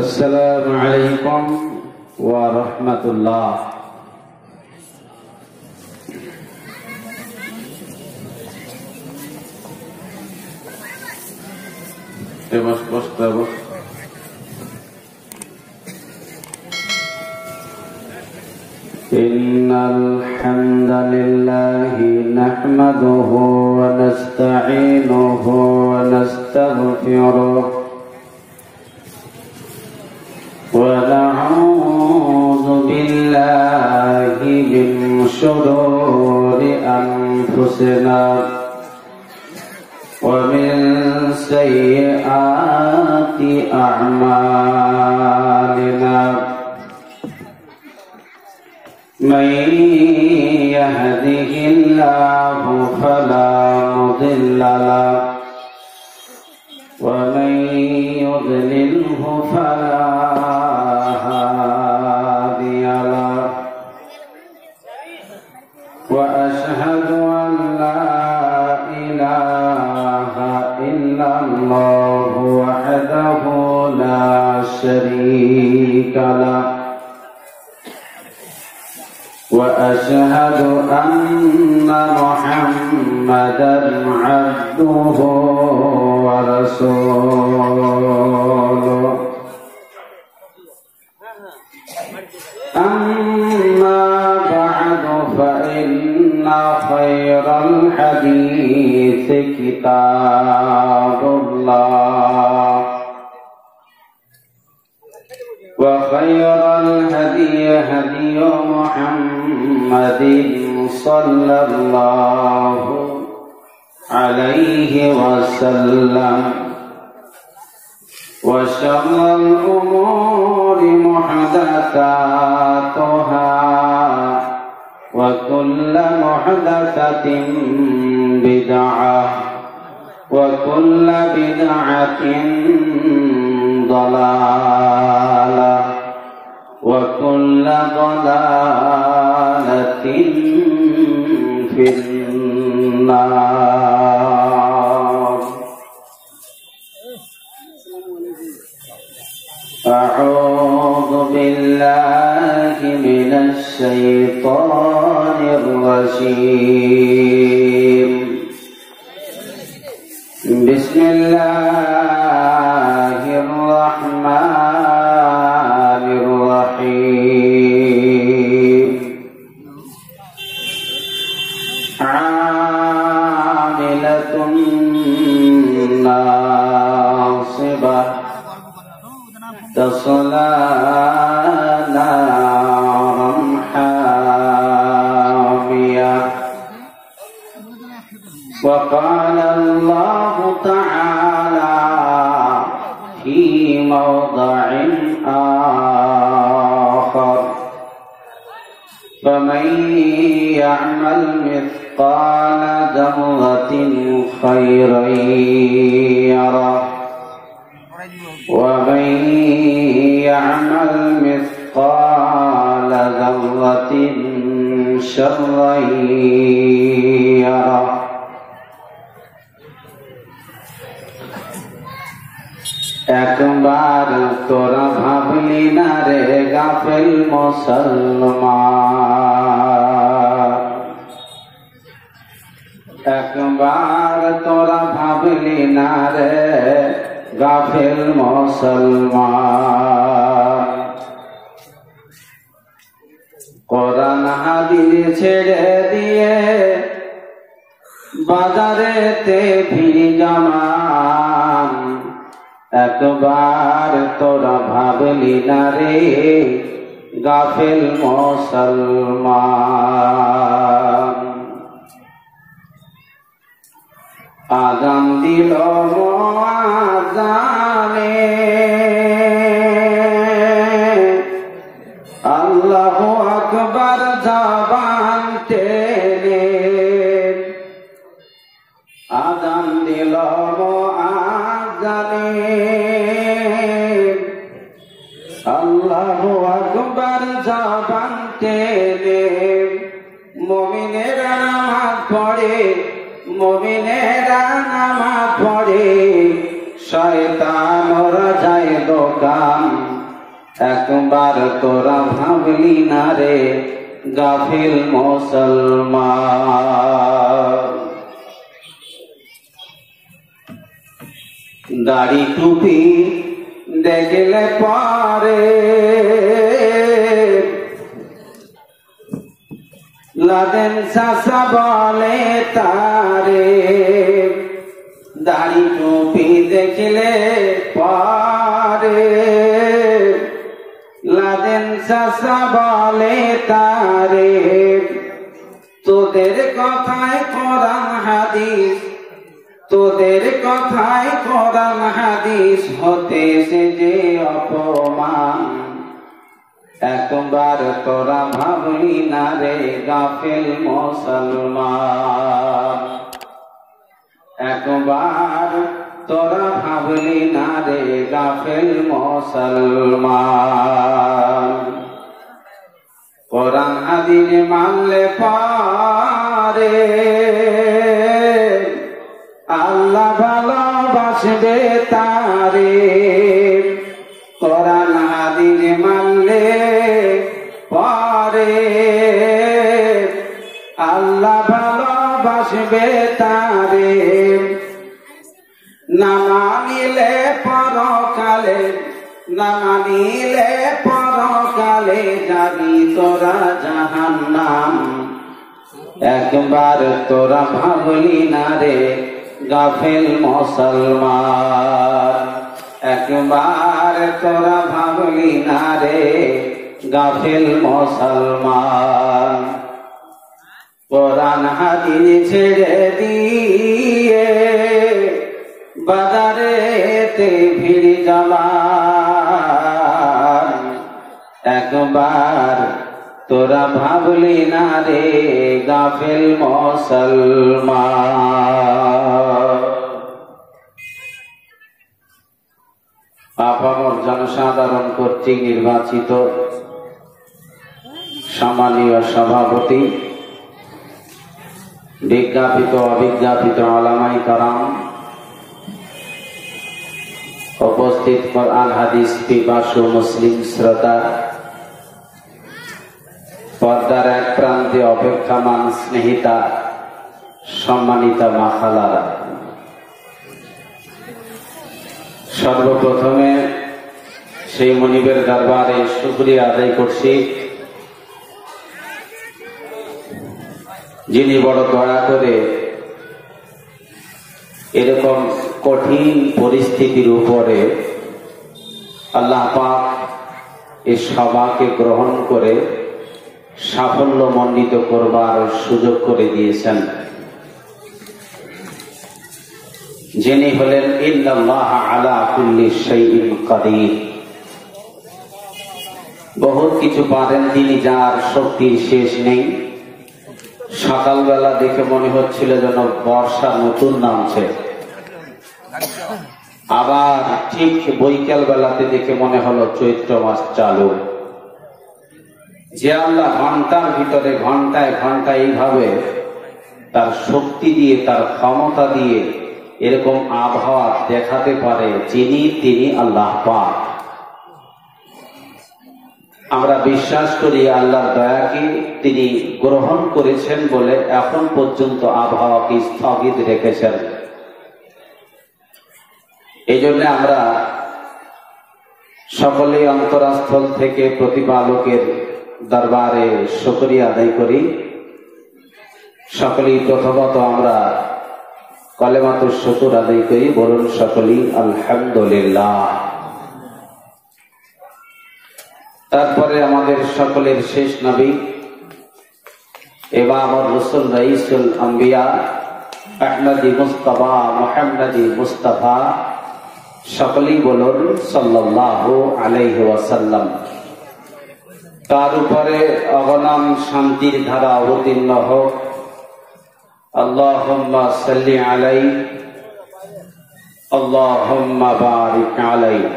अस्सलामु अलैकुम व रहमतुल्लाह। इन्नल हम्दलिल्लाहि नहमदुहु व नस्तईनुहु व नस्तगफिरुह व नऊज़ु बिल्लाहि मिन शुरूरि अनफुसिना व मिन सय्यिआति अअमालिना। मन यहदिहिल्लाहु फला मुदिल्ल लहु व मन युद्लिल्हु फला हादिय लहु व अशहदु अन ला इलाहा इल्लल्लाहु वहदहु ला शरीका लहु वअशहदु अन्ना मुहम्मदन अब्दुहु व रसूलुहु। अम्मा बअदु फ़इन्ना ख़ैरल हदीस किताबुल्लाह व ख़ैरल हदी हदी मुहम्मदिन सल्लल्लाहु अलैहि वसल्लम व शर्रल उमूरि मुहदसातुहा व कुल्लु मुहदसतिन बिदअह व कुल्लु बिदअतिन ضلالة وكل ضلالة في النار. أعوذ بالله من الشيطان الرجيم. بسم الله الرحمن الرحيم. عاملة ناصبة تصلى نارا حامية. وقال الله تعالى في موضع آخر فمن يعمل مثقال ذرة خيرا يره ومن يعمل مثقال ذرة شرا يره. একবার তোরা ভাবলি না রে গাফেল মুসলমান, একবার তোরা ভাবলি না রে গাফেল মুসলমান। কোরআন হাদিস ছেড়ে দিয়ে বাজারেতে ভিড় জমান, একবার তোরা ভাবলি না রে গাফেল মুসলমান। আযান দিল মুআজ্জিনে আল্লাহু আকবার জবান টেনে, আযান দিল আল্লাহু আকবার জবান টেনে। মুমিনেরা নামাজ পড়ে, মুমিনেরা নামাজ পড়ে, শয়তানরা যায় দোকান একবার তোরা ভাবলি না রে গাফিল মুসলমান। দাড়ি টুপি দেখলে পারে লাদেন চাচা বলে তারে, দাড়ি টুপি দেখলে পারে লাদেন চাচা বলে তারে। তোদের কথায় কোরআন হাদিস, তোদের কথায় কোরআন হাদিস হতেছে যে অপমান। একবার তোরা ভাবলি না রে গাফিল মুসলমান। একবার তোরা ভাবলি না রে গাফিল মুসলমান। কোরআন হাদিস মানলে পারে আল্লাহ ভালোবাসবে তারে। কোরআন হাদিস মানলে পারে আল্লাহ ভালোবাসবে তারে। না মানিলে পরকালে, না মানিলে পরকালে যাবি তোরা জাহান্নাম। একবার তোরা ভাবলি না রে গাফিল মুসলমান। একবার তোরা ভাবলি না রে গাফিল মুসলমান। কোরআন হাদিস ছেড়ে দিয়ে বাজারেতে ভিড় জমান। একবার তোরা ভাবলি না রে গাফিল মুসলমান। আপামর জনসাধারণ কর্তৃক নির্বাচিত সম্মানীয় সভাপতি, বিজ্ঞাপিত অবিজ্ঞাপিত ওলামায়ে কেরাম, উপস্থিত কোরআন হাদিস পিপাসু মুসলিম শ্রোতা, পর্দার এক প্রান্তে অপেক্ষামান স্নেহিতা, সম্মানিতা মা খালারা, সর্বপ্রথমে সেই মনিবের দরবারে শুকরিয়া আদায় করছি যিনি বড় দয়া করে এরকম কঠিন পরিস্থিতির উপরে আল্লাহ পাক এই সভাকে গ্রহণ করে সাফল্যমণ্ডিত করবার সুযোগ করে দিয়েছেন। যিনি হলেন ইন্নাল্লাহা আলা কুল্লি শাইইন কাদির। বহুত কিছু পারেন তিনি, যার শক্তির শেষ নেই। সকালবেলা দেখে মনে হচ্ছিল যেন বর্ষা নতুন নামছে, আবার ঠিক বৈকাল বেলাতে দেখে মনে হলো চৈত্র মাস চালু। যে আল্লাহ ঘন্টার ভিতরে ঘন্টায় ঘন্টায় এইভাবে তার শক্তি দিয়ে, তার ক্ষমতা দিয়ে এরকম আবহাওয়া দেখাতে পারে, তিনি আল্লাহ পাক। আমরা বিশ্বাস করি আল্লাহর দয়াকে তিনি গ্রহণ করেছেন বলে এখন পর্যন্ত আবহাওয়াকে স্থগিত রেখেছেন। এই জন্য আমরা সকলেই অন্তরাস্থল থেকে প্রতিপালকের দরবারে শুকরিয়া আদায় করি। সকলেই প্রথমত আমরা কলেমাতুশ শুকর আদায় করি, বলুন সকলেই আলহামদুলিল্লাহ। তারপরে আমাদের সকলের শেষ নবী ইমামুর রাসূল রাইসুল আম্বিয়া আহমদি মুস্তাফা মুহাম্মদি মুস্তাফা, সকলেই বলুন সাল্লাল্লাহু আলাইহি ওয়াসাল্লাম। তার উপরে অগণন শান্তির ধারা অবতীর্ণ হোক। আল্লাহুম্মা সাল্লি আলাইহি আল্লাহুম্মা বারিক আলাইহি।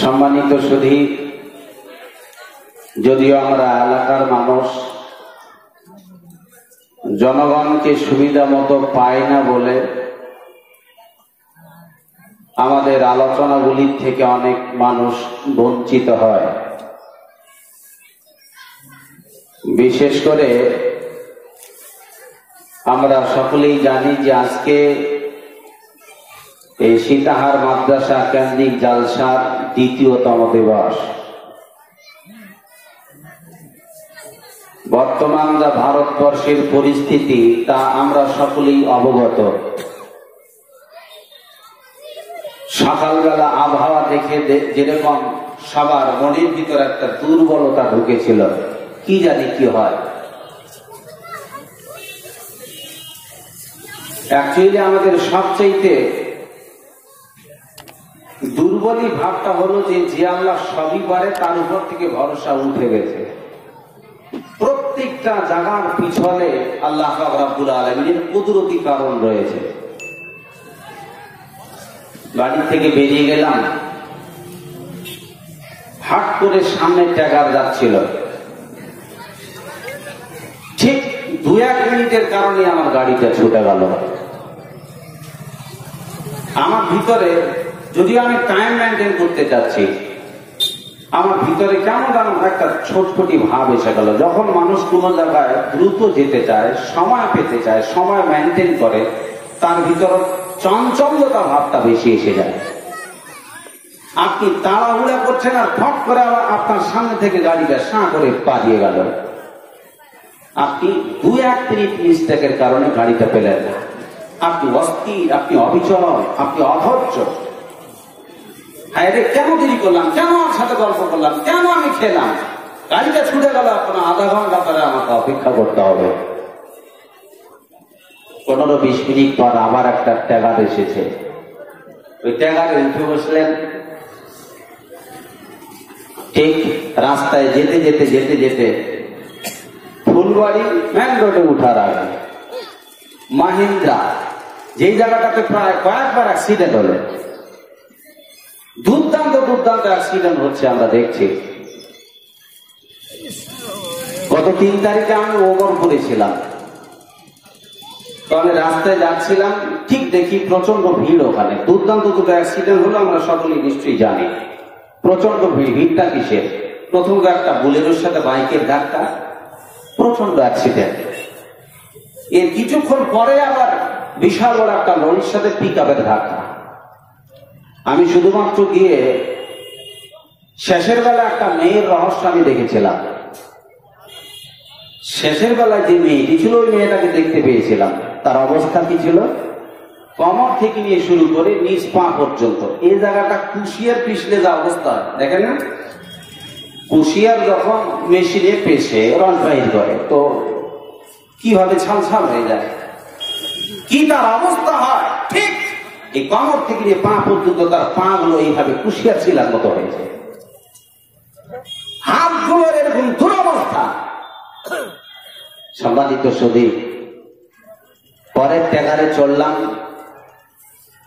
সম্মানিত সুধী, যদিও আমরা এলাকার মানুষ জনগণকে সুবিধা মতো পায় না বলে আমাদের আলোচনাগুলির থেকে অনেক মানুষ বঞ্চিত হয়। বিশেষ করে আমরা সকলেই জানি যে আজকে এই সীতাহার মাদ্রাসা কেন্দ্রিক জালসার দ্বিতীয়তম দিবস। বর্তমান যা ভারতবর্ষের পরিস্থিতি তা আমরা সকলেই অবগত। সকালবেলা আবহাওয়া দেখে যেরকম সবার মনের ভিতর একটা দুর্বলতা ঢুকেছিল, কি জানি কি হয়। অ্যাকচুয়ালি আমাদের সবচাইতে দুর্বলী ভাবটা হলো যে আল্লাহ সবই পারে তার উপর থেকে ভরসা উঠে গেছে। প্রত্যেকটা জায়গার পিছনে আল্লাহ রাব্বুল আলামিনের কুদরতি কারণ রয়েছে। বাড়ি থেকে বেরিয়ে গেলাম, হাট করে সামনে ট্যাগার যাচ্ছিল, ঠিক 2-1 মিনিটের কারণে আমার গাড়িটা ছুটে গেল। আমার ভিতরে, যদিও আমি টাইম মেনটেন করতে চাচ্ছি, আমার ভিতরে কেমন যেন একটা ছোটপটি ভাব এসে গেল। যখন মানুষ কোনো জায়গায় দ্রুত যেতে চায়, সময় পেতে চায়, সময় মেনটেন করে, তার ভিতর চঞ্চলতা ভাবটা বেশি এসে যায়। আপনি তাড়াহুড়া করছেন আর ফট করে আবার আপনার সামনে থেকে গাড়িটা সাঁ করে পালিয়ে গেল। আপনি 2-1 মিনিট মিস্টেকের কারণে গাড়িটা পেলেন না। আপনি অস্থির, আপনি অবিচল, আপনি অধৈর্য। হ্যাঁ, কেন দেরি করলাম, কেন আমার সাথে গল্প করলাম, কেন আমি খেলাম, গাড়িটা ছুটে গেল। আপনার আধা ঘন্টা পরে আমাকে অপেক্ষা করতে হবে। 15-20 মিনিট পর আবার একটা ট্যাগার এসেছে। ওই ট্যাগারে উঠে বসলেন। ঠিক রাস্তায় যেতে যেতে যেতে যেতে ফুলবাড়ি মেন রোডে উঠার আগে মাহিন্দ্রা, যেই জায়গাটাতে প্রায় কয়েকবার অ্যাক্সিডেন্ট হলো, দুর্দান্ত দুর্দান্ত অ্যাক্সিডেন্ট হচ্ছে আমরা দেখছি। গত 3 তারিখে আমি ওমরপুরে ছিলাম। তো আমি রাস্তায় যাচ্ছিলাম, ঠিক দেখি প্রচন্ড ভিড়। ওখানে দুর্দান্ত দুটো অ্যাক্সিডেন্ট হলো, আমরা সকলেই নিশ্চয়ই জানি। প্রচন্ড ভিড়। ভিড়টা কিসের? প্রথম একটা বুলেরোর সাথে বাইকের ধাক্কা, প্রচন্ড অ্যাক্সিডেন্ট। এর কিছুক্ষণ পরে আবার বিশাল বড় একটা লরির সাথে পিকআপের ধাক্কা। আমি শুধুমাত্র গিয়ে শেষের বেলা একটা মেয়ের রহস্য আমি দেখেছিলাম। শেষের বেলায় যে মেয়েটি ছিল, ওই মেয়েটাকে দেখতে পেয়েছিলাম। তার অবস্থা কি ছিল? কমর থেকে নিয়ে শুরু করে নিচ পা পর্যন্ত এই জায়গাটা কুশিয়ার পিছলে যা অবস্থা, দেখেন না? কুশিয়ার যখন মেশিনে পেশে রস বাহির করে তো কিভাবে ছালছাল হয়ে যায়, কি তার অবস্থা হয়, ঠিক এই কমর থেকে নিয়ে পা পর্যন্ত তার পা গুলো এইভাবে কুশিয়ার ছিলার মতো হয়েছে। হাতগুলোর এরকম দুরবস্থা। সম্মানিত সুধী, পরের ট্যাগারে চললাম।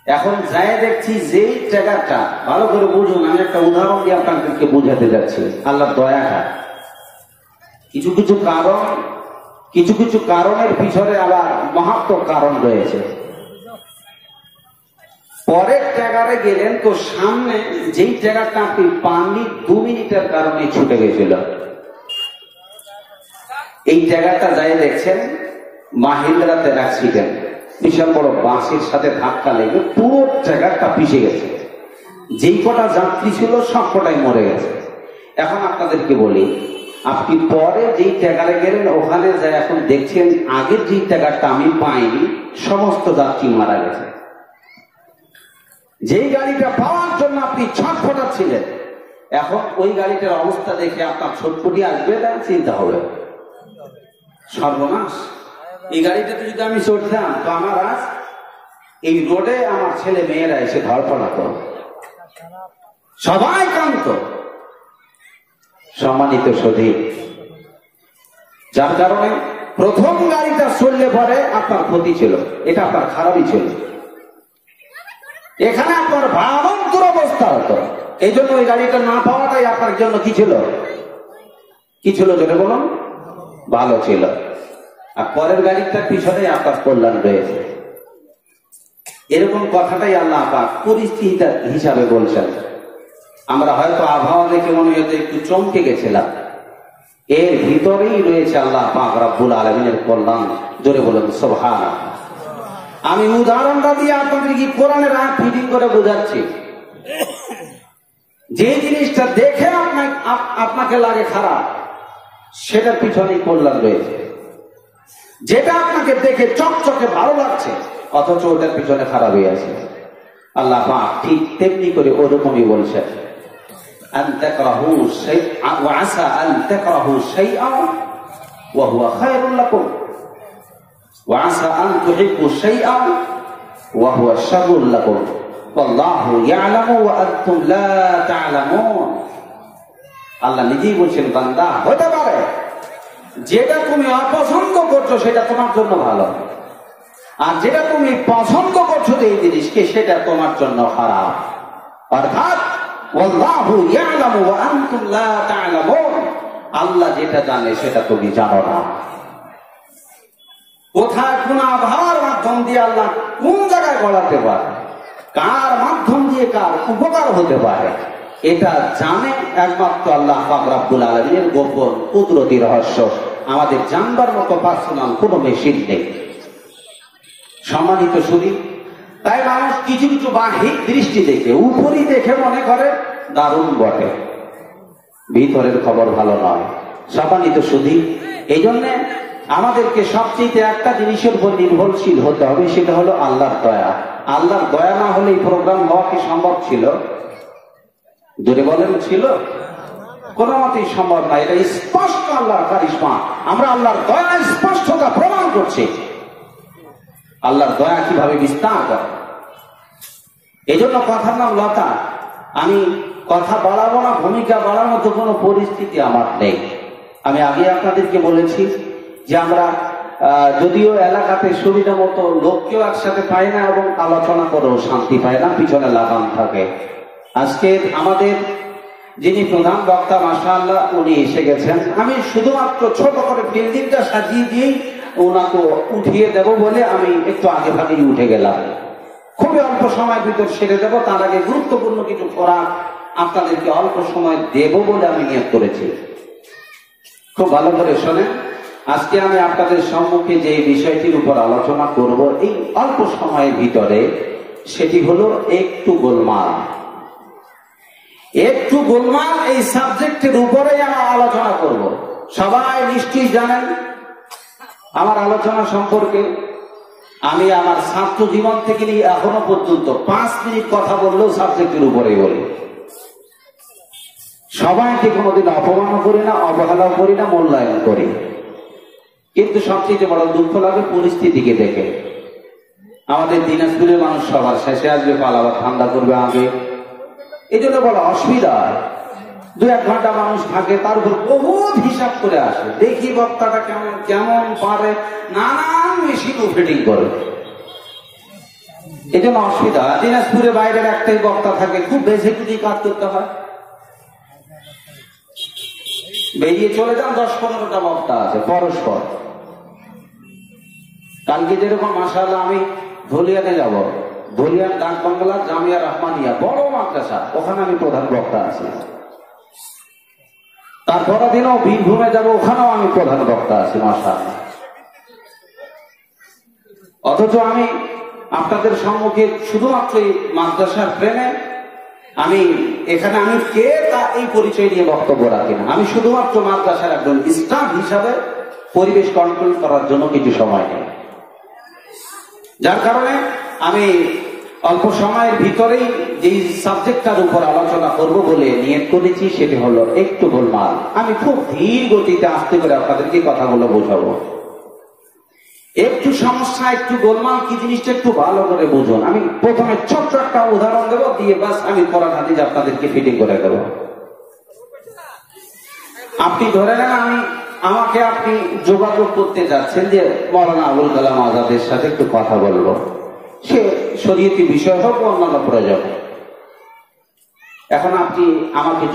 এখন যাই দেখছি যেই ট্যাগারটা, ভালো করে বুঝুন, আমি একটা উদাহরণ দিয়ে আপনাদেরকে বুঝাতে যাচ্ছি। আল্লাহ দয়াটা কিছু কিছু কারণের পিছনে আবার মারাত্মক কারণ রয়েছে। পরের ট্যাগারে গেলেন তো সামনে যেই ট্যাগারটা আপনি পাননি 2 মিনিটের কারণে ছুটে গেছিল, এই ট্যাগারটা যাই দেখছেন মাহিন্দ্রাতে অ্যাক্সিডেন্ট, বিশাল বড় বাসের সাথে ধাক্কা লেগে পুরো ট্যাগারটা পিষে গেছে। যেই কটা যাত্রী ছিল সব কটাই মরে গেছে। এখন আপনাদেরকে বলি, আপনি পরে যেই ট্যাগারে গেলেন ওখানে যাই এখন দেখছেন আগের যেই ট্যাগারটা আমি পাইনি, সমস্ত যাত্রী মারা গেছে। যেই গাড়িটা পাওয়ার জন্য আপনি ছটফটাচ্ছিলেন, এখন ওই গাড়িটার অবস্থা দেখে আপনার ছটফটি আসবে না, চিন্তা হবে সর্বনাশ। এই গাড়িটাতে যদি আমি চড়তাম তো আমার আজ এই রোডে আমার ছেলে মেয়েরা এসে ধরপড়াতো, সবাই কান্ত। সম্মানিত সুধী, যার কারণে প্রথম গাড়িটা চললে পরে আপনার ক্ষতি ছিল, এটা আপনার খারাপই ছিল। এখানে আপনার ভয়াবহ দুরবস্থা হতো। এই জন্য ওই গাড়িটা না পাওয়াটাই আপনার জন্য কি ছিল? কি ছিল যেটা বলুন? ভালো ছিল। আর পরের গাড়িটার পিছনে আপনার কল্যাণ রয়েছে। এরকম কথাটাই আল্লাহ পাক পরিস্থিতি হিসাবে বলছেন। আমরা হয়তো আবহাওয়া দেখে মনে হয়তো একটু চমকে গেছিলাম, এর ভিতরেই রয়েছে আল্লাহ পাক রব্বুল আলামিনের কল্যাণ। জোরে বলুন সুবহানাল্লাহ। আমি উদাহরণটা দিয়ে আপনাদের কি কোরআনের আয়াত ফিটিং করে বোঝাচ্ছি। যে জিনিসটা দেখে আপনাকে লাগে খারাপ, সেটার পিছনেই কল্যাণ রয়েছে। যেটা আপনাকে দেখে চকচকে ভালো লাগছে, অথচ ওটার পিছনে খারাপই আছে। আল্লাহ পাক ঠিক তেমনি করে ওরকমই বলছেন, আন তাকরাহু শাইআন ওয়া আসা আন তাকরাহু শাইআন ওয়া হুয়া খায়রুল লাকুম ওয়া আসা আন তুহিব্বু শাইআন ওয়া হুয়া শাররুল লাকুম ওয়াল্লাহু ইয়ালামু ওয়া আনতুম লা তা'লামুন। আল্লাহ নিজেই বলছেন, বান্দা হতে পারে যেটা তুমি অপছন্দ করছো সেটা তোমার জন্য ভালো, আর যেটা তুমি পছন্দ করছো এই জিনিসকে সেটা তোমার জন্য খারাপ। অর্থাৎ ওয়াল্লাহু ইয়ালামু ওয়া আনতুম লা তা'লামুন, আল্লাহ যেটা জানে সেটা তুমি জানো না। কোথায় কোন আবহাওয়ার মাধ্যম দিয়ে আল্লাহ কোন জায়গায় গড়াতে পারে, কার মাধ্যম দিয়ে কার উপকার হতে পারে, এটা জানে একমাত্র আল্লাহ পাক রব্বুল আলামিনের গোপন কুদরতি রহস্য। আমাদের জানবার মতো পার্সোনাল কোনো মেশিন নেই। সম্মানিত শুধু তাই মানুষ কিছু কিছু বাহ্যিক দৃষ্টি দেখে, উপরই দেখে মনে করে দারুণ বটে, ভিতরের খবর ভালো নয়। সম্মানিত শুধু এই জন্যে আমাদেরকে সবচেয়ে একটা জিনিসের উপর নির্ভরশীল হতে হবে, সেটা হলো আল্লাহর দয়া। আল্লাহর দয়া না হলে এই প্রোগ্রাম হওয়া কি সম্ভব ছিল? জোরে বলেন ছিল? কোন মতেই সম্ভব না। এটা স্পষ্ট আল্লাহর কারিশমা। আমরা আল্লাহর দয়া স্পষ্টতা প্রমাণ করছি। আল্লাহর দয়া কিভাবে বিস্তার করে, এই জন্য কথার নাম লতা। আমি কথা বাড়াবো না, ভূমিকা বাড়ার মতো কোনো পরিস্থিতি আমার নেই। আমি আগে আপনাদেরকে বলেছি যে আমরা যদিও এলাকাতে সুবিধা মতো লোককেও একসাথে পাই না এবং আলোচনা করেও শান্তি পায় না, পিছনে লাগাম থাকে। আজকে আমাদের যিনি প্রধান বক্তা মাশাআল্লাহ উনি এসে গেছেন। আমি শুধুমাত্র ছোট করে বিল্ডিংটা সাজিয়ে দিয়েই ওনাকে উঠিয়ে দেব বলে আমি একটু আগে ভাগেই উঠে গেলাম। খুবই অল্প সময়ের ভিতর সেরে দেব। তার আগে গুরুত্বপূর্ণ কিছু খোরাক আপনাদেরকে অল্প সময় দেব বলে আমি নিয়ত করেছি। খুব ভালো করে শোনেন। আজকে আমি আপনাদের সম্মুখে যে বিষয়টির উপর আলোচনা করব এই অল্প সময়ের ভিতরে, সেটি হলো একটু গোলমাল। একটু গোলমাল এই সাবজেক্টের উপরেই আমরা আলোচনা করব। সবাই নিশ্চয়ই জানেন আমার আলোচনা সম্পর্কে। আমি আমার ছাত্র জীবন থেকে নিয়ে এখনো পর্যন্ত 5 মিনিট কথা বললেও সাবজেক্টের উপরেই বলি। সবাইকে কোনোদিন অপমান করি না, অবহেলাও করি না, মূল্যায়ন করি। কিন্তু সবচেয়ে বড় দুঃখ লাগে পরিস্থিতিকে দেখে। আমাদের দিনাজপুরের মানুষ সবার শেষে আসবে, পালাবার ঠান্ডা করবে আগে। এই জন্য বড় অসুবিধা। 2-1 ঘন্টা মানুষ থাকে, তার উপর বহুত হিসাব করে আসে। দেখি বক্তাটা কেমন কেমন পারে, নানান মেশিন ফিটিং করে। এই জন্য অসুবিধা। দিনাজপুরে বাইরের একটাই বক্তা থাকে, খুব বেশি কিছু কাজ করতে হয়। বেরিয়ে চলে যান, 10-15টা বক্তা আছে পরস্পর। কালকে যেরকম মাশাআল্লাহ আমি ধুলিয়াতে যাব, ধুলিয়ান ডাক বাংলা জামিয়া রহমানিয়া বড় মাদ্রাসা, ওখানে আমি প্রধান বক্তা আছি। তারপরের দিনও বীরভূমে যাব, ওখানেও আমি প্রধান বক্তা আছি মাশাআল্লাহ। অথচ আমি আপনাদের সম্মুখে শুধুমাত্র এই মাদ্রাসার প্রেমে আমি এখানে আমি কে তা এই পরিচয় নিয়ে বক্তব্য রাখি না। আমি শুধুমাত্র মাদ্রাসার একজন স্টাফ হিসাবে পরিবেশ কন্ট্রোল করার জন্য কিছু সময় নেই। যার কারণে আমি অল্প সময়ের ভিতরেই যেই সাবজেক্টটার উপর আলোচনা করব বলে নিয়ত করেছি, সেটি হলো একটু গোলমাল। আমি খুব ধীর গতিতে আস্তে করে আপনাদেরকে কথাগুলো বোঝাবো। একটু সমস্যা, একটু গোলমাল কি জিনিসটা একটু ভালো করে বুঝুন। আমি প্রথমে ছোট্ট একটা উদাহরণ দেবো, দিয়ে বাস আমি কোরআন হাদিস আপনাদেরকে ফিটিং করে দেবো। আপনি ধরে নেন আমাকে আপনি যোগাযোগ করতে যাচ্ছেন যে মাওলানা আবুল কালাম আজাদের সাথে একটু কথা বলবো, সে শরীয়তি বিষয় হোক অন্যান্য প্রয়োজন। এখন আপনি আমাকে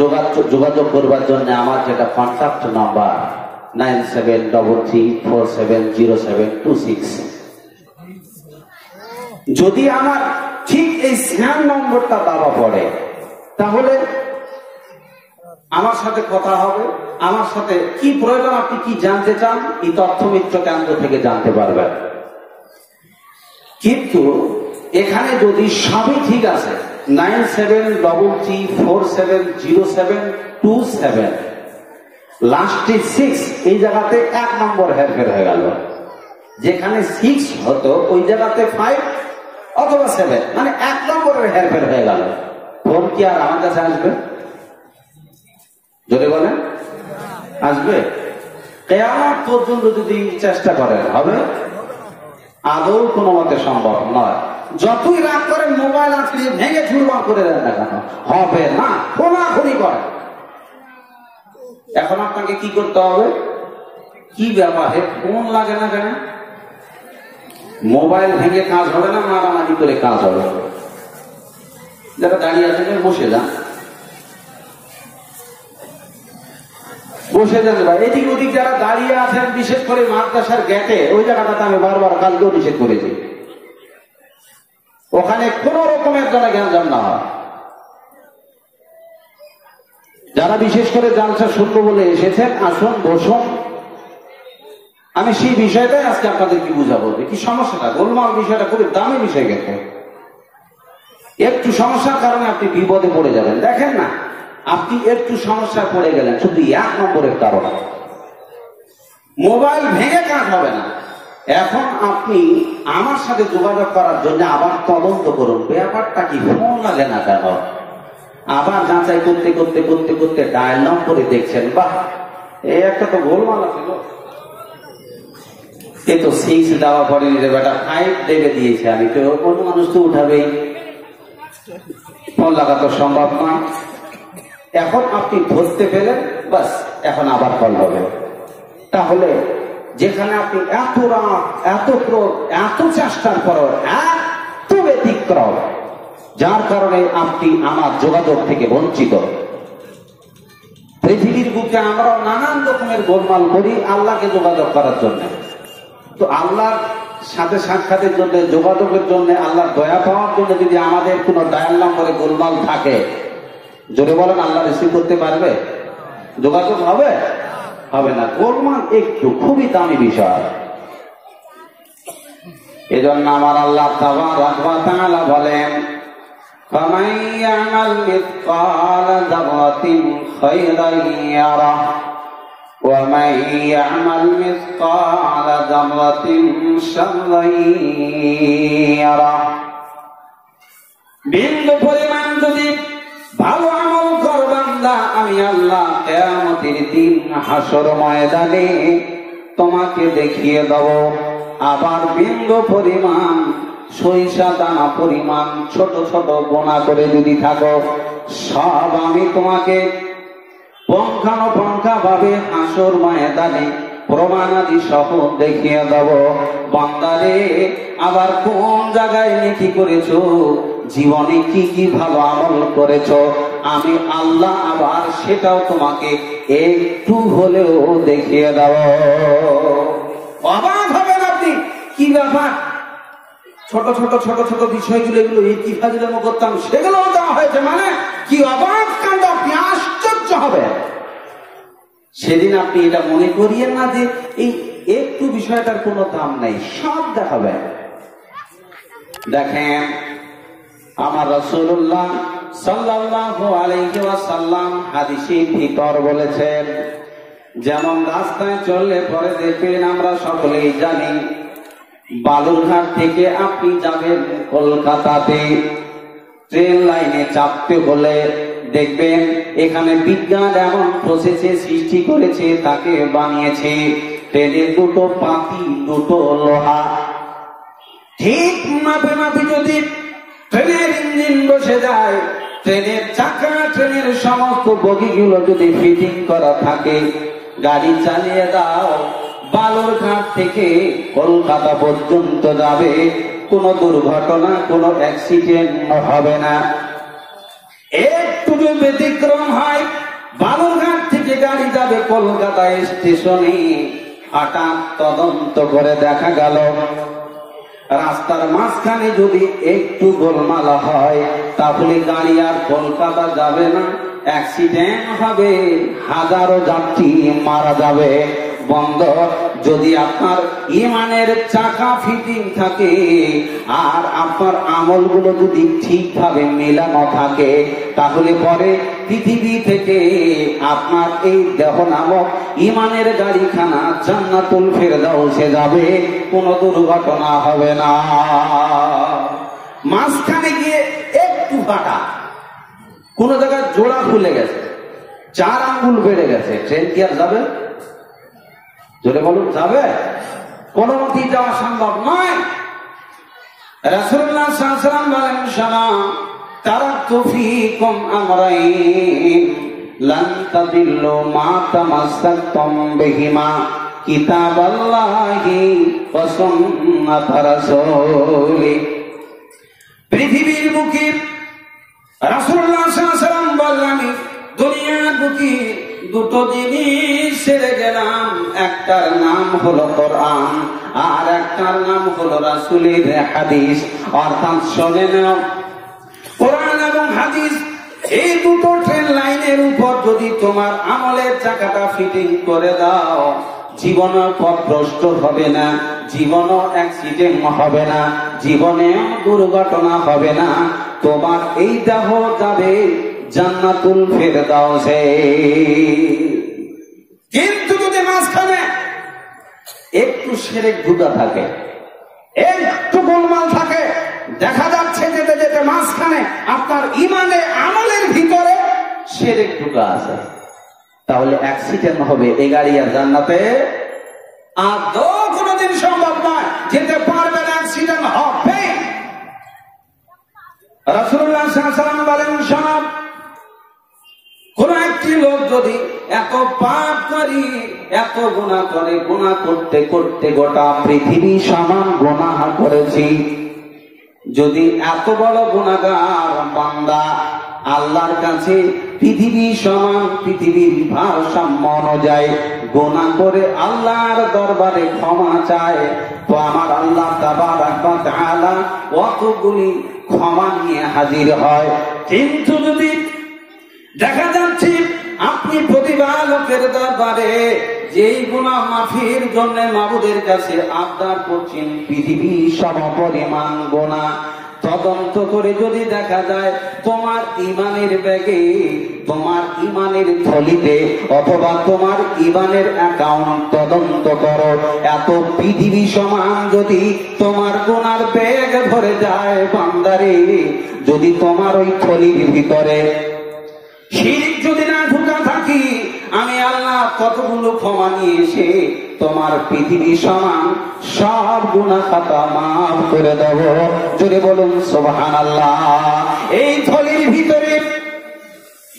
যোগাযোগ করবার জন্য আমার যেটা কন্ট্যাক্ট নাম্বার 9733470726 যদি আমার ঠিক এই 6 নম্বরটা দাবা পড়ে, তাহলে আমার সাথে কথা হবে, আমার সাথে কি প্রয়োজন, আপনি কি জানতে চান, এই তথ্যমিত্র কেন্দ্র থেকে জানতে পারবেন। কিন্তু এখানে যদি সবই ঠিক আছে, 9733470727 লাস্টে 6, এই জায়গাতে 1 নম্বর হেরফের হয়ে গেল। যেখানে 6 হতো ওই জায়গাতে 5 অথবা 7, মানে 1 নম্বরের হেরফের হয়ে গেল। ফোন কি আর আমার কাছে আসবে? যদি বলেন আসবে? কিয়ামত পর্যন্ত যদি চেষ্টা করেন হবে? আদৌ কোনো মতে সম্ভব নয়। যতই রাগ করেন, মোবাইল আঁকড়ে ভেঙে চুরমার করে দেন না কেন, হবে না। খোলাখুলি করেন। এখন আপনাকে কি করতে হবে? কি ব্যাপারে ফোন লাগে না কেন? মোবাইল ভেঙে কাজ হবে না, মারামারি করে কাজ হবে। যারা দাঁড়িয়ে আছেন বসে যান, বসে যান ভাই। এদিক ওদিক যারা দাঁড়িয়ে আছেন, বিশেষ করে মাদ্রাসার গেটে, ওই জায়গাটাতে আমি বারবার কালকেও নিষেধ করেছি, ওখানে কোন রকমের যারা জ্ঞান না হয়। যারা বিশেষ করে জালসা শুনবো বলে এসেছেন, আসুন বসুন। আমি সেই বিষয়টাই আজকে আপনাদেরকে বুঝাবো যে কি সমস্যাটা। গোলমাল বিষয়টা খুবই দামি বিষয়, গেছে একটু সমস্যার কারণে আপনি বিপদে পড়ে যাবেন। দেখেন না, আপনি একটু সমস্যায় পড়ে গেলেন শুধু 1 নম্বরের কারণে। মোবাইল ভেঙে কাজ হবে না। এখন আপনি আমার সাথে যোগাযোগ করার জন্য আবার তদন্ত করুন, ব্যাপারটা কি, ফোন লাগে না কেন। আবার যাচাই করতে করতে করতে করতে ডায়াল নম্বরে দেখছেন, বাহ এই একটা তো গোলমাল আছে, এ তো 6 দেওয়া পড়েনি রে বেটা, 5 দেবে দিয়েছে। আমি তো কোন মানুষ তো উঠাবেই, ফোন লাগা তো সম্ভব নয়। এখন আপনি ধরতে পেলেন, বাস এখন আবার কল হবে। তাহলে যেখানে আপনি এত রাত, এত ক্রোধ, এত চেষ্টার পর এত ব্যতিক্রম, যার কারণে আপনি আমার যোগাযোগ থেকে বঞ্চিত। পৃথিবীর বুকে আমরা নানান রকমের গোলমাল করি আল্লাহকে যোগাযোগ করার জন্য। তো আল্লাহর সাথে সাক্ষাতের জন্য, যোগাযোগের জন্য, আল্লাহর দয়া পাওয়ার জন্য যদি আমাদের কোনো ডায়াল নম্বরে গোলমাল থাকে, জোরে বলেন আল্লাহ রিসিভ করতে পারবে? যোগাযোগ হবে? হবে না। গোলমাল একটু খুবই দামি বিষয়। এজন্য আমার আল্লাহ তাবারাক ওয়া তাআলা বলেন, ফামান ইয়ামাল মিসকালা যারাতিন খায়রান ইয়ারাহ ওয়া মান ইয়ামাল মিসকালা যারাতিন শাররান ইয়ারাহ। বিন্দু পরিমাণ যদি ভালো আমল কর বান্দা, আমি আল্লাহ কিয়ামতের দিন হাসর ময়দানে তোমাকে দেখিয়ে দেব। আবার বিন্দু পরিমাণ, সরিষা দানা পরিমাণ ছোট ছোট গোনা করে যদি থাকো, সব আমি তোমাকে পঙ্খানুপঙ্খা ভাবে হাসর ময়দানে প্রমাণাদি সহ দেখিয়ে দেব। বান্দারে, আবার কোন জায়গায় নেকি করেছো, জীবনে কি কি ভালো আমল করেছো, আমি আল্লাহ আবার সেটাও তোমাকে একটু হলেও দেখিয়ে দেব। অবাক হবেন আপনি, কি ব্যাপার, ছোট ছোট ছোট ছোট বিষয়গুলো, এগুলো এই কি ফাজিলামো করতাম, সেগুলো দেওয়া হয়েছে, মানে কি অবাক কাণ্ড, আপনি আশ্চর্য হবে। সেদিন আপনি এটা মনে করিয়েন না যে এই একটু বিষয়টার কোনো দাম নাই, সব দেখাবে। দেখেন আমার রাসূলুল্লাহ সাল্লাল্লাহু আলাইহি ওয়াসাল্লাম হাদিসের ভিতর বলেছেন, যেমন রাস্তায় চললে পরে দেখবেন, আমরা সকলেই জানি, বালুরঘাট থেকে আপনি যাবেন কলকাতাতে, ট্রেন লাইনে চাপতে হলে দেখবেন এখানে বিজ্ঞান এমন প্রসেসে সৃষ্টি করেছে, তাকে বানিয়েছে ট্রেনের দুটো পাতি, দুটো লোহা, ঠিক মাপে মাপে যদি ট্রেনের ইঞ্জিন বসে যায়, ট্রেনের চাকা, ট্রেনের সমস্ত বগিগুলো যদি ফিটিং করা থাকে, গাড়ি চালিয়ে দাও, বালুরঘাট থেকে কলকাতা পর্যন্ত যাবে, কোনো দুর্ঘটনা, কোনো অ্যাক্সিডেন্ট হবে না। একটু যদি ব্যতিক্রম হয়, বালুরঘাট থেকে গাড়ি যাবে কলকাতা স্টেশনে, হঠাৎ তদন্ত করে দেখা গেল রাস্তার মাঝখানে যদি একটু গোলমাল হয় তাহলে গাড়ি আর কলকাতা যাবে না, অ্যাক্সিডেন্ট হবে, হাজারো যাত্রী মারা যাবে। বন্ধ, যদি আপনার ইমানের চাকা ফিটিং থাকে আর আপনার আমলগুলো যদি ঠিকভাবে মেলানো থাকে, তাহলে পরে পৃথিবী থেকে আপনার এই দেহ নামক ইমানের গাড়িখানা জান্নাতুল ফেরদাউসে যাবে, কোনো দুর্ঘটনা হবে না। মাঝখানে গিয়ে একটু ফাটা, কোন জায়গায় জোড়া খুলে গেছে, 4 আঙ্গুল বেড়ে গেছে, ট্রেন কি আর যাবে? জোরে বলুন, যাবে? কোনো মতেই যাওয়া সম্ভব নয়। রাসূলুল্লাহ সাল্লাল্লাহু আলাইহি ওয়াসাল্লাম বলেন, শোনো, তারাকতু ফীকুম আমরাইন লান তাদিল্লু মা তামাসসাকতুম বিহিমা কিতাবাল্লাহি ওয়া সুন্নাত রাসূলি। পৃথিবীর বুকে রাসূলুল্লাহ সাল্লাল্লাহু আলাইহি ওয়াসাল্লাম বললেন, দুনিয়ার বুকে দুটো জিনিস ছেড়ে গেলাম, একটার নাম হলো কোরআন আর একটার নাম হলো রাসূলের হাদিস। অর্থাৎ শোনে নাও, কোরআন এবং হাদিস এই দুটো ট্রেন লাইনের উপর যদি তোমার আমলের চাকাটা ফিটিং করে দাও, জীবনও পথভ্রষ্ট হবে না, জীবনও অ্যাক্সিডেন্ট হবে না, জীবনেও দুর্ঘটনা হবে না, তোমার এই দেহ যাবে জান্নাতুল ফেরদাউসে। কিন্তু যদি মাঝখানে একটু শিরক ঢুকা থাকে, একটু গোলমাল থাকে, দেখা যাচ্ছে যেতে যেতে মাঝখানে আপনার ইমানে আমলের ভিতরে শিরক ঢুকা আছে, তাহলে অ্যাক্সিডেন্ট হবে, এই গাড়ি আর জান্নাতে আদৌ কোনোদিন সম্ভব নয়, যেতে পারবে না, অ্যাক্সিডেন্ট হবে। রাসূলুল্লাহ সাল্লাল্লাহু আলাইহি ওয়াসাল্লাম বলেন, শোনো, কোন একটি লোক যদি এত পাপ করি, এত গুনাহ করে, গুনাহ করতে করতে গোটা পৃথিবী সমান গুনাহ করেছি, যদি এত বড় গুনাহগার বান্দা আল্লাহর কাছে পৃথিবী সমান, পৃথিবীর ভারসাম্য অনুযায়ী গুনাহ করে আল্লাহর দরবারে ক্ষমা চায়, তো আমার আল্লাহ তাবারাক ওয়া তাআলা অতগুলি ক্ষমা নিয়ে হাজির হয়। কিন্তু যদি দেখা যাচ্ছে আপনি প্রতিপালকের দরবারে যেই গুনাহ মাফির জন্য মাবুদের কাছে আবদার করছেন পৃথিবী সমপরিমাণ গুনাহ, তদন্ত করে যদি দেখা যায় তোমার ইমানের ব্যাগে, তোমার ইমানের থলিতে, অথবা তোমার ইমানের অ্যাকাউন্ট তদন্ত করো, এত পৃথিবী সমান যদি তোমার গুনার ব্যাগ ভরে যায়, বান্দারে, যদি তোমার ওই থলির ভিতরে শিরক যদি না ঢুকা থাকি, আমি আল্লাহ কতগুলো ক্ষমা নিয়ে এসে তোমার পৃথিবী সমান সব গুনাহ খাতা মাফ করে দেব। যদি বলুন সুবহানাল্লাহ। এই থলির ভিতরে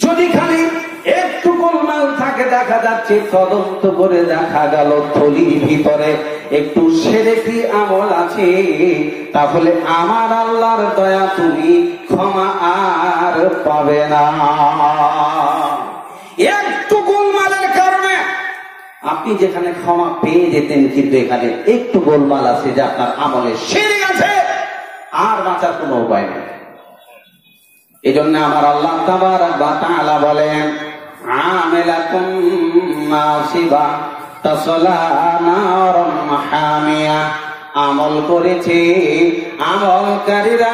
যদি খালি একটু গোলমাল থাকে, দেখা যাচ্ছে তদন্ত করে দেখা গেল থলির ভিতরে একটু শিরকি আমল আছে, তাহলে আমার আল্লাহর দয়া তুমি ক্ষমা আর পাবে না। একটু গোলমালের কারণে আপনি যেখানে ক্ষমা পেয়ে যেতেন, কিন্তু এখানে একটু গোলমাল আছে যে আপনার আমলে শিরক আছে, আর বাঁচার কোনো উপায় নেই। এই জন্য আমার আল্লাহ তাবারাক ওয়া তাআলা বলেন, আমিলাতুন নাসিবা তাসলা নারান হামিয়া। আমল করেছে আমলকারীরা,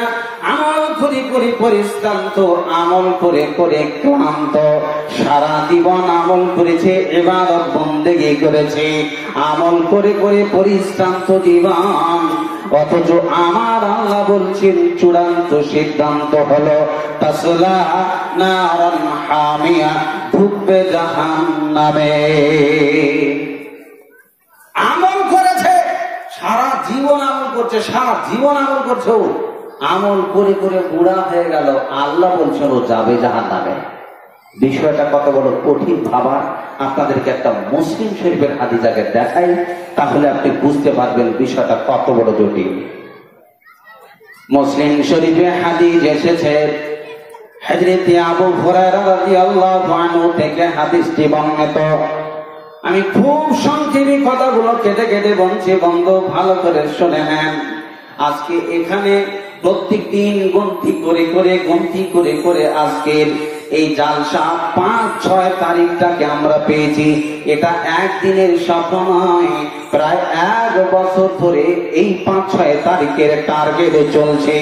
আমল করে করে পরিশ্রান্ত, আমল করে করে ক্লান্ত, সারা জীবন আমল করেছে, ইবাদত বন্দেগী করেছে, আমল করে করে পরিশ্রান্ত জীবন, অথচ আমার আল্লাহ বলছেন চূড়ান্ত সিদ্ধান্ত হলো তাসলা নারান হামিয়া, ঢুকবে জাহান্নামে। আমল করেছে, সারা জীবন আমল করছে, সারা জীবন আমল করছে, আমল করে করে বুড়া হয়ে গেল, আল্লাহ বলছেন ও যাবে জাহান্নামে। বিষয়টা কত বড় কঠিন ভাবা। আপনাদেরকে একটা মুসলিম শরীফের হাদিস আগে দেখাই, তাহলে আপনি বুঝতে পারবেন বিষয়টা কত বড় জটিল। মুসলিম শরীফে হাদিস এসেছে, হযরত আবু হুরায়রা রাদিয়াল্লাহু আনহু থেকে হাদিসটি বর্ণিত। আমি খুব সংক্ষেপে কথাগুলো কেটে কেটে বলছি, বন্ধু ভালো করে শুনে নেন। আজকে এখানে প্রত্যেক দিন গন্তি করে করে আজকের এই জালসা 5-6 তারিখটাকে আমরা পেয়েছি। এটা একদিনের স্বপ্ন নয়, প্রায় 1 বছর ধরে এই 5-6 তারিখের টার্গেটে চলছে।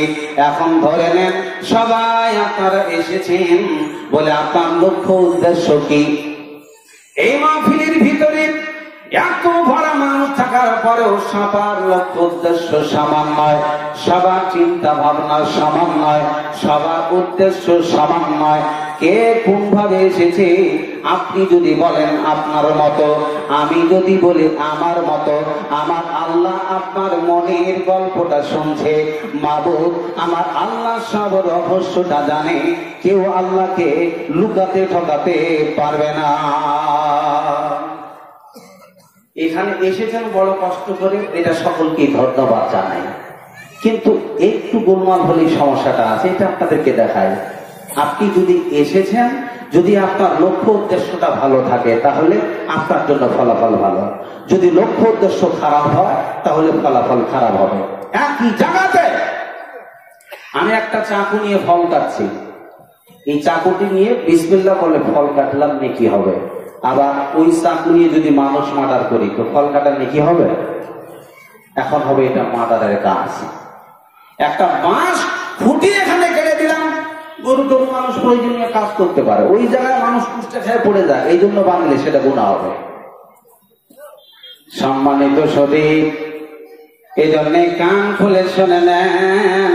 এখন ধরে নেন সবাই আপনারা এসেছেন বলে আপনার লক্ষ্য উদ্দেশ্য কি? এই মাহফিলের ভিতরে এত ভরা মানুষ থাকার পরেও সবার লক্ষ্য উদ্দেশ্য সমান নয়, সবার চিন্তা ভাবনা সমান নয়, সবার উদ্দেশ্য সমান নয়। কে কোন ভাবে এসেছে আপনি যদি বলেন আপনার মতো, আমি যদি বলি আমার মতো, আমার আল্লাহ আপনার মনের গল্পটা শুনছে। মাবুদ আমার আল্লাহ সব রহস্যটা জানে, কেউ আল্লাহকে লুকাতে ঠকাতে পারবে না। এখানে এসেছেন বড় কষ্ট করে, এটা সকলকে ধন্যবাদ জানাই। কিন্তু একটু গোলমাল হলেই সমস্যাটা আছে, এটা আপনাদেরকে দেখায়। আপনি যদি এসেছেন, যদি আপনার লক্ষ্য উদ্দেশ্যটা ভালো থাকে তাহলে আপনার জন্য ফলাফল ভালো। যদি লক্ষ্য উদ্দেশ্য খারাপ হয় তাহলে ফলাফল খারাপ হবে। একই জায়গাতে আমি একটা চাকু নিয়ে ফল কাটছি, এই চাকুটি নিয়ে বিসমিল্লাহ বলে ফল কাটলাম, নেকি হবে। আবার ওই চাকু নিয়ে যদি মানুষ মার্ডার করি তো ফল কাটার নেকি হবে? এখন হবে এটা মার্ডারের কাজ। একটা বাঁশ ফুটিয়ে এখানে কেটে দিলাম, গরু টরু মানুষ প্রয়োজনীয় কাজ করতে পারে, ওই জায়গায় মানুষ কুষ্টা খেয়ে পড়ে যায়, এই জন্য বাংলে সেটা গুনাহ হবে। সম্মানিত সদীপ, এই জন্যে কান খুলে শুনে নেন,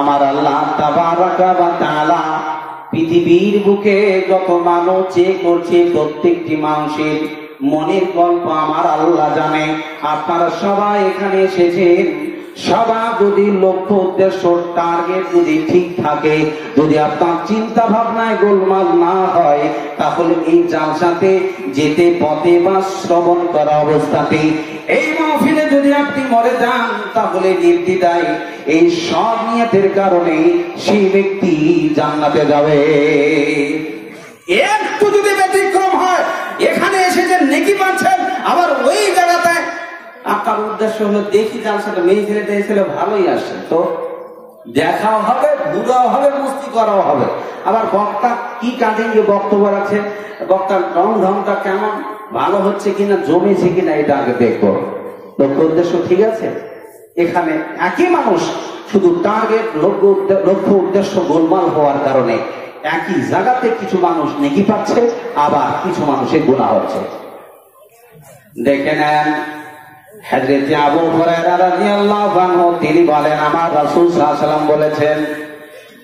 আমার আল্লাহ তাবারাকা ওয়া তাআলা পৃথিবীর বুকে যত মানুষ যে করছে প্রত্যেকটি মানুষের মনের গল্প আমার আল্লাহ জানে। আপনারা সবাই এখানে এসেছেন, সবার যদি লক্ষ্য উদ্দেশ্য টার্গেট যদি ঠিক থাকে, যদি আপনার চিন্তা ভাবনায় গোলমাল না হয়, তাহলে এই জালসাতে যেতে পথে বা শ্রবণ করা অবস্থাতে এই মাহফিলে যদি আপনি মরে যান তাহলে নির্দ্বিধায় এই সব নিয়তের কারণে সেই ব্যক্তি জান্নাতে যাবে। একটু যদি ব্যতিক্রম হয়, এখানে এসে যে নেকি পাচ্ছেন, আবার ওই জায়গাতে আপনার উদ্দেশ্য হলো দেখি জালসাটা মেয়ে ছেলেটা এই ছেলে ভালোই আসে, তো দেখাও হবে, ঘুরাও হবে, মস্তি করাও হবে। আবার বক্তা কি কাজে গিয়ে বক্তব্য রাখছে, বক্তার রং ঢংটা কেমন, ভালো হচ্ছে কিনা, জমেছে কিনা, এটা আগে দেখবো। লক্ষ্য উদ্দেশ্য ঠিক আছে? এখানে একই মানুষ, শুধু টার্গেট লক্ষ্য উদ্দেশ্য গোলমাল হওয়ার কারণে একই জায়গাতে কিছু মানুষ নেকি পাচ্ছে, আবার কিছু মানুষের গুনাহ হচ্ছে। দেখে নেন হযরত আবু হুরায়রা রাদিয়াল্লাহু আনহু তিনি বলেন, আমার রাসূল সাল্লাল্লাহু আলাইহি ওয়াসাল্লাম বলেছেন,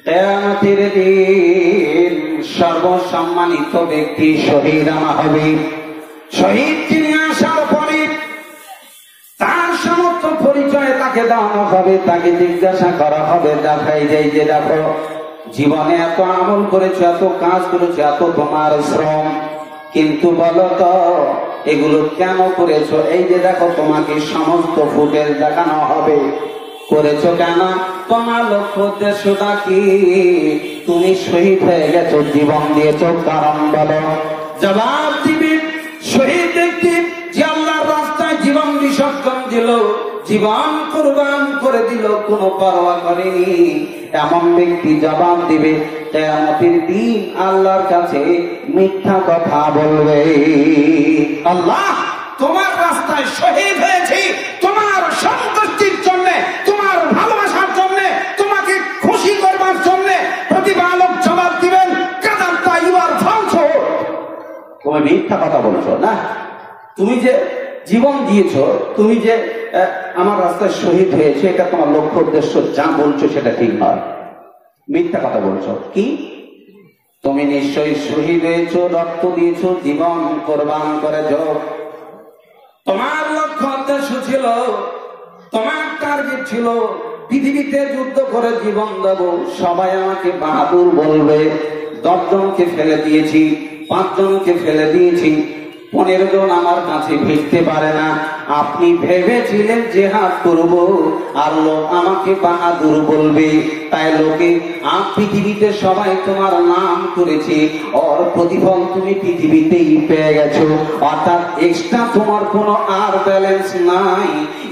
কিয়ামতের দিন সর্বসম্মানিত ব্যক্তি শহীদ আনা হবে। শহীদ তিনি আসার পরে তার সমস্ত পরিচয় তাকে দেওয়া হবে, তাকে জিজ্ঞাসা করা হবে, দেখাই যায় যে দেখো জীবনে এত আমল করেছো, এত কাজ করেছো, এত তোমার শ্রম, কিন্তু বলো তো এগুলো কেন করেছো? এই যে দেখো তোমাকে সমস্ত ফুটেজ দেখানো হবে, করেছো কেন, তোমার লক্ষ্য উদ্দেশ্যটা কি, তুমি শহীদ হয়ে গেছো, জীবন দিয়েছো, কারণ বলো। জবাব দিবি শহীদ ব্যক্তি যে আল্লাহর রাস্তায় জীবন বিসর্জন দিল, জীবন কুরবান করে দিল, কোনো পরোয়া করেনি, এমন ব্যক্তি জবাব দিবে কিয়ামতের দিন আল্লাহর কাছে মিথ্যা কথা বলবে। আল্লাহ তোমার রাস্তায় শহীদ হয়েছি তোমার সন্তুষ্টির জন্য, তোমার ভালোবাসার জন্য, তোমাকে খুশি করবার জন্য। প্রতিপালক জবাব দিবেন কাযাবতা, ইউ আর ফলস, তুমি মিথ্যা কথা বলছো না, তুমি যে জীবন দিয়েছো, তুমি যে আমার রাস্তায় শহীদ হয়েছে, এটা তোমার লক্ষ্য উদ্দেশ্য যা বলছো সেটা ঠিক নয়, মিথ্যা কথা বলছো। কি তুমি নিশ্চয়ই শহীদ হয়েছো, রক্ত দিয়েছো, জীবন কোরবান করেছো, তোমার লক্ষ্য উদ্দেশ্য ছিল, তোমার টার্গেট ছিল পৃথিবীতে যুদ্ধ করে জীবন দেব, সবাই আমাকে বাহাদুর বলবে। 10 জনকে ফেলে দিয়েছি, 5 জনকে ফেলে দিয়েছি, 15 জন আমার কাছে ভিড়তে পারে না। আপনি ভেবেছিলেন জেহাদ করব আর লোক আমাকে বাহাদুর বলবে, তাই লোকে পৃথিবীতে সবাই তোমার নাম করেছে, ওর প্রতিফল তুমি পৃথিবীতেই পেয়ে গেছো, অর্থাৎ এক্সট্রা তোমার কোনো আর ব্যালেন্স নাই।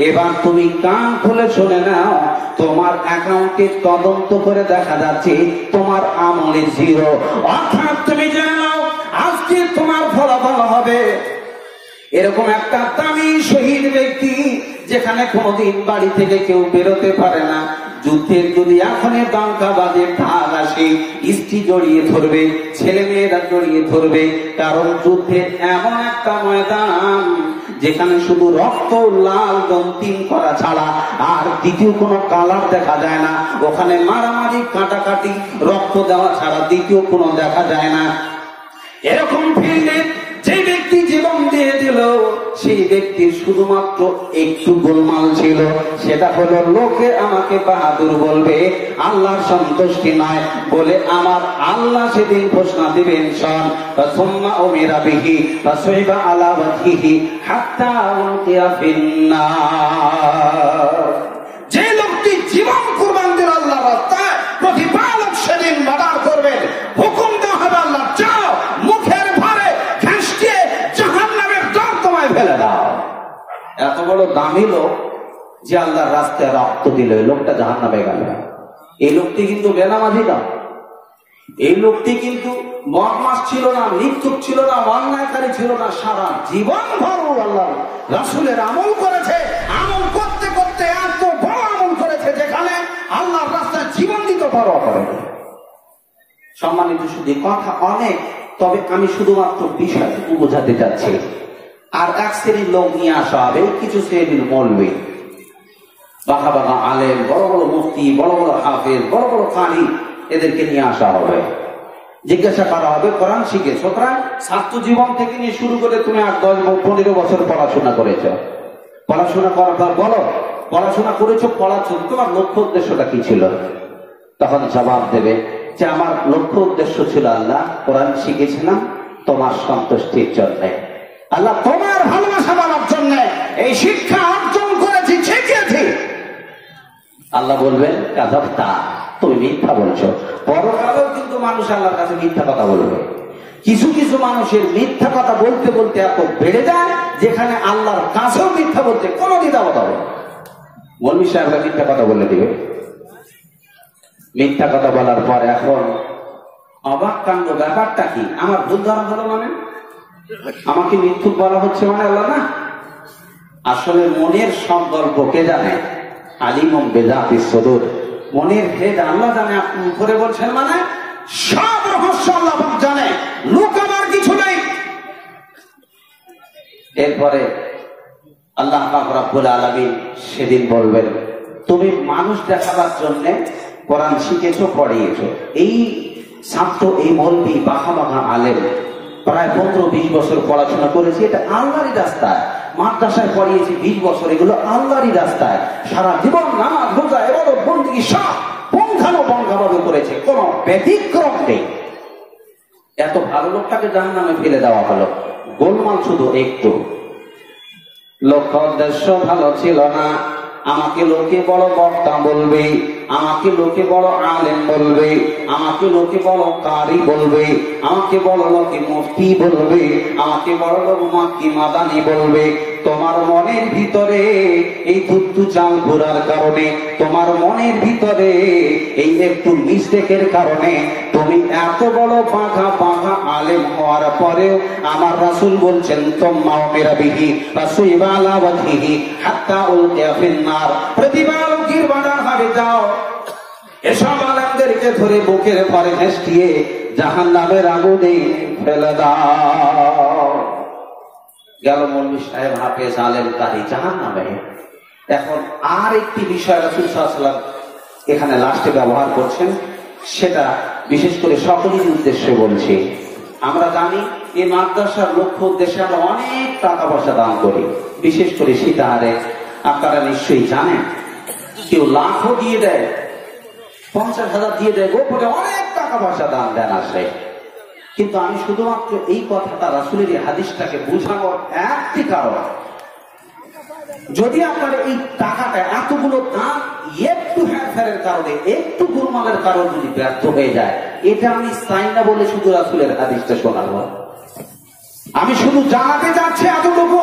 এবার তুমি কান খুলে শুনে নাও, তোমার অ্যাকাউন্টে তদন্ত করে দেখা যাচ্ছে তোমার আমলের 0। অর্থাৎ তুমি জেনে নাও আজকে তোমার ফলাফল হবে এরকম একটা দামি শহীদ ব্যক্তি, যেখানে কোনোদিন বাড়ি থেকে কেউ বেরোতে পারে না। যুদ্ধের যদি এখনই ডাঙ্কা বাজে, ঢাল আসে, স্ত্রী জড়িয়ে ধরবে, ছেলে মেয়েরা জড়িয়ে ধরবে, কারণ যুদ্ধের এমন একটা ময়দান যেখানে শুধু রক্ত লাল রঙিন করা ছাড়া আর দ্বিতীয় কোনো কালার দেখা যায় না। ওখানে মারামারি, কাটাকাটি, রক্ত দেওয়া ছাড়া দ্বিতীয় কোনো দেখা যায় না। এরকম ফিল্ডে যে ব্যক্তি জীবন দিয়ে দিল, সেই ব্যক্তির শুধুমাত্র একটু গোলমাল ছিল, সেটা হলো লোকে আমাকে বাহাদুর বলবে, আল্লাহর সন্তুষ্টি নয় বলে আমার আল্লাহ সেদিন ঘোষণা দিবেন, শোন সুম্মা উমিরা বিহি ফাসুইবা আলা ওয়াজহিহি হাত্তা উলকিয়া ফিন্নার। যে লোকটি জীবন কুরবান দিল আল্লাহর রাস্তায়, প্রতিপালক সেদিন মার্ডার করবেন, হুকুম দেওয়া হবে আল্লাহ, যাও মুখের ভারে ঘাসটিয়ে জাহান্নামের দর তোমায় ফেলে দাও। এত বড় দামি লোক যে আল্লাহর রাস্তায় রক্ত দিল, এই লোকটা জাহান্নামে গেল। এই লোকটি কিন্তু বেনামাজি না, এই লোকটি কিন্তু বদমাশ ছিল না, মিথ্যুক ছিল না, অন্যায়কারী ছিল না, সারা জীবন ভর আল্লাহ রাসূলের আমল করেছে। আমল করতে করতে এত বড় আমল করেছে যেখানে আল্লাহর রাস্তায় জীবন দিতে পরোয়া করে। সম্মানিত শুধু কথা অনেক, তবে আমি শুধুমাত্র বিষয়টুকু বোঝাতে চাচ্ছি। আর এক শ্রেণীর লোক নিয়ে আসা হবে, কিছু শ্রেণীর মৌলবী, বাঁকা বাঁকা আলেম, বড় বড় মুফতি, বড় বড় হাফেজ, বড় বড় কারি, এদেরকে নিয়ে আসা হবে, জিজ্ঞাসা করা হবে কোরআন শিখে। সুতরাং ছাত্র জীবন থেকে নিয়ে শুরু করে তুমি 8, 10, 15 বছর পড়াশোনা করেছ, পড়াশোনা করার পর বলো পড়াশোনা করেছো, পড়াচ্ছ, তোমার লক্ষ্য উদ্দেশ্যটা কি ছিল? তখন জবাব দেবে যে আমার লক্ষ্য উদ্দেশ্য ছিল আল্লাহ, কোরআন শিখেছিলাম তোমার সন্তুষ্টির জন্য, আল্লাহ তোমার ভালোবাসা পাওয়ার জন্য এই শিক্ষা অর্জন করেছি, শিখিয়েছি। আল্লাহ বলবেন কাযাবতা, তুমি মিথ্যা বলছো। পরকালেও কিন্তু মানুষ আল্লাহর কাছে মিথ্যা কথা বলবে। কিছু কিছু মানুষের মিথ্যা কথা বলতে বলতে এত বেড়ে যায়, যেখানে আল্লাহর কাছেও মিথ্যা বলতে কোনো দ্বিধাবোধ হবে না। মৌলভী সাহেবরা মিথ্যা কথা বলে দিবে। মিথ্যা কথা বলার পর এখন অবাক কাণ্ড, ব্যাপারটা কি? আমার ভুল ধরা হলো মানে আমাকে মিথ্যুক বলা হচ্ছে মানে আল্লাহ না। আসলে মনের সব গল্প কে জানে? আলিমুম বিযাতিস সুদূর, মনের ভেদ আল্লাহ জানে। আপনি উপরে বলছেন মানে সব রহস্য আল্লাহ জানে, লুকাবার কিছু নেই। এরপরে আল্লাহ পাক রব্বুল আলামিন সেদিন বলবেন, তুমি মানুষ দেখাবার জন্য কোরআন শিখেছো, পড়িয়েছো। এই ছাত্র, এই মৌলবী, বাঁকা বাঁকা আলেম প্রায় 15-20 বছর পড়াশোনা করেছি, এটা আল্লাহরই রাস্তায়। মাদ্রাসায় পড়িয়েছি 20 বছর, এগুলো আল্লাহরই রাস্তায়। সারা জীবন নামাজ, রোজা, ইবাদত, বন্দেগী সব পুঙ্খানুপুঙ্খভাবে করেছে, কোনো ব্যতিক্রম নেই। এত ভালো লোকটাকে জাহান্নামে ফেলে দেওয়া হলো, গোলমাল শুধু একটু। লক্ষ্য উদ্দেশ্য ভালো ছিল না, আমাকে লোকে বড় বক্তা বলবে, আমাকে লোকে বড় আলেম বলবে, আমাকে লোকে বড় কারি বলবে, আমাকে বড় লোকে মুফতি বলবে, আমাকে বড় লোক মাক্কি মাদানি বলবে। তোমার মনের ভিতরে এই দুধু চাল ঘোরার কারণে, তোমার মনের ভিতরে এই একটু মিস্টেকের কারণে তুমি এত বড় বাঁকা বাঁকা আলেম হওয়ার পরেও আমার রাসূল বলছেন তুম্মা উমিরা বিহি ফাসুইবা আলা ওয়াজহিহি হাত্তা উলকিয়া ফিন্নার। প্রতিপালকের বাধা হবে, যাও এসব আলেমদেরকে ধরে বুকের পরে ঘেঁষটিয়ে জাহান্নামের আগুনে ফেলে দাও। গেল মৌলভী সাহেব, হাফেজ, আলেম, কারি জাহান্নামে। এখন আর একটি বিষয় রাসূল সাল্লাল্লাহু আলাইহি ওয়াসাল্লাম এখানে লাস্টে ব্যবহার করছেন, সেটা বিশেষ করে সকলের উদ্দেশ্যে বলছি। আমরা জানি এই মাদ্রাসার লক্ষ্য উদ্দেশ্যে আমরা অনেক টাকা পয়সা দান করি, বিশেষ করে সীতাহারে। আপনারা নিশ্চয়ই জানেন, কেউ লাখও দিয়ে দেয়, 50,000 দিয়ে দেয়, গোপনে অনেক টাকা পয়সা দান দেন আসে। কিন্তু আমি শুধুমাত্র এই কথাটা রাসূলের এই হাদিসটাকে বোঝানোর একটি কারণ, যদি আপনার এই টাকাটা এতগুলো দাম একটু হেরফেরের কারণে, একটু গোলমালের কারণে যদি ব্যর্থ হয়ে যায়, এটা আমি চাই না বলে শুধু রাসূলের হাদিসটা শোনাবো। আমি শুধু জানাতে চাচ্ছি এতটুকু,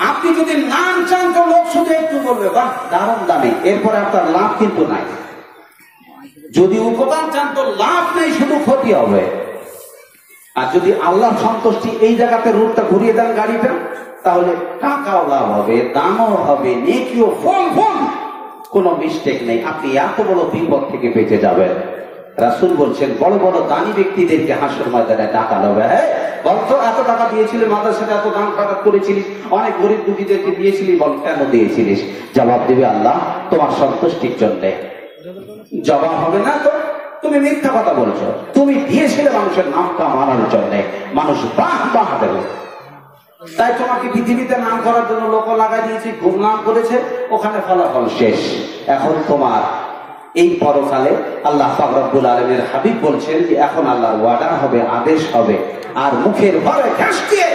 আপনি যদি নাম চান তো লোক শুধু একটু বলবে বাহ দারুণ দামে, এরপরে আপনার লাভ কিন্তু নাই। যদি উপকার চান তো লাভ নেই, শুধু ক্ষতি হবে। আর যদি আল্লাহ সন্তুষ্টি এই জায়গাতে রুটটা ঘুরিয়ে দেন গাড়িটা, তাহলে টাকাও লাভ হবে, দামও হবে, নেকিও ফল ফল, কোনো মিস্টেক নেই। আপনি এত বড় বিপদ থেকে বেঁচে যাবেন। রাসূল বলছেন বড় বড় দানি ব্যক্তিদেরকে হাসর ময়দানে টাকা নেবে। হ্যাঁ বলতো এত টাকা দিয়েছিলি মাদ্রাসাতে, এত দান খরচ করেছিলিস, অনেক গরিব দুঃখীদেরকে দিয়েছিলি, বল কেন দিয়েছিলিস? জবাব দিবে আল্লাহ তোমার সন্তুষ্টির জন্য। জবাব হবে না তো তুমি মিথ্যা কথা বলছো, তুমি দিয়েছিলে মানুষের নামটা মানার জন্য, মানুষ বাহ বাহ দেবে। তাই তোমাকে পৃথিবীতে নাম করার জন্য লোক লাগাই দিয়েছি, খুব নাম করেছে, ওখানে ফলাফল শেষ। এখন তোমার এই পরকালে আল্লাহ পাক রব্বুল আলামিনের হাবিব বলছেন যে এখন আল্লাহর ওয়ার্ডার হবে, আদেশ হবে, আর মুখের ভরে ঘাস দিয়ে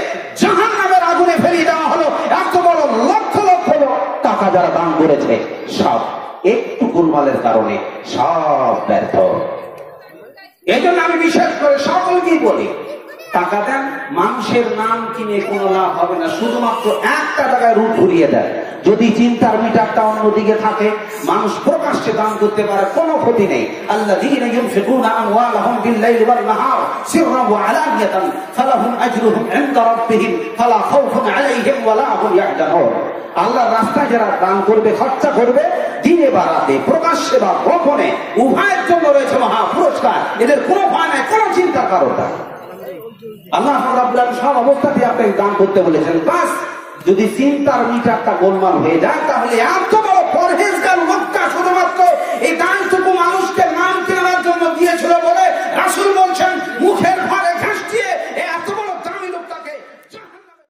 জাহান্নামের আগুনে ফেলিয়ে দেওয়া হলো। এত বড় লক্ষ লক্ষ টাকা যারা দান করেছে, সব একটু গোলমালের কারণে সব ব্যর্থ। এই জন্য আমি বিশেষ করে সকলকেই বলি, টাকা দেন, মানুষের নাম কিনে কোনো লাভ হবে না, শুধুমাত্র একটা টাকায় রুট ঘুরিয়ে দেয়। যদি চিন্তার মিটারটা অন্যদিকে থাকে, মানুষ প্রকাশ্যে দান করতে পারে, কোনো ক্ষতি নেই। আল্লাযীনা ইউনফিকুনা আমওয়ালাহুম বিল-লাইলি ওয়ান-নাহার সিররান ওয়া আলানিয়াতান ফালাহুম আজরুহুম ইনদা রাব্বিহিম ফালা খাউফুন আলাইহিম ওয়া লা হুম ইয়াহজানুন। আল্লাহর রাস্তায় যারা দান করবে, খরচা করবে, দিনে বা রাতে, প্রকাশ্যে বা গোপনে, উভয়ের জন্য রয়েছে মহা পুরস্কার। এদের কোনো ভয় নাই, কোনো চিন্তার কারণ নাই। আল্লাহ রাব্বুল আলামিন সব অবস্থাতে আপনাকে দান করতে বলেছেন। বাস যদি চিন্তার মিটারটা গোলমাল হয়ে যায়, তাহলে এত বড় পরহেজগার লোকটা শুধুমাত্র এই দানটুকু মানুষকে নাম কেনার জন্য দিয়েছিল বলে রাসূল বলছেন মুখের ভারে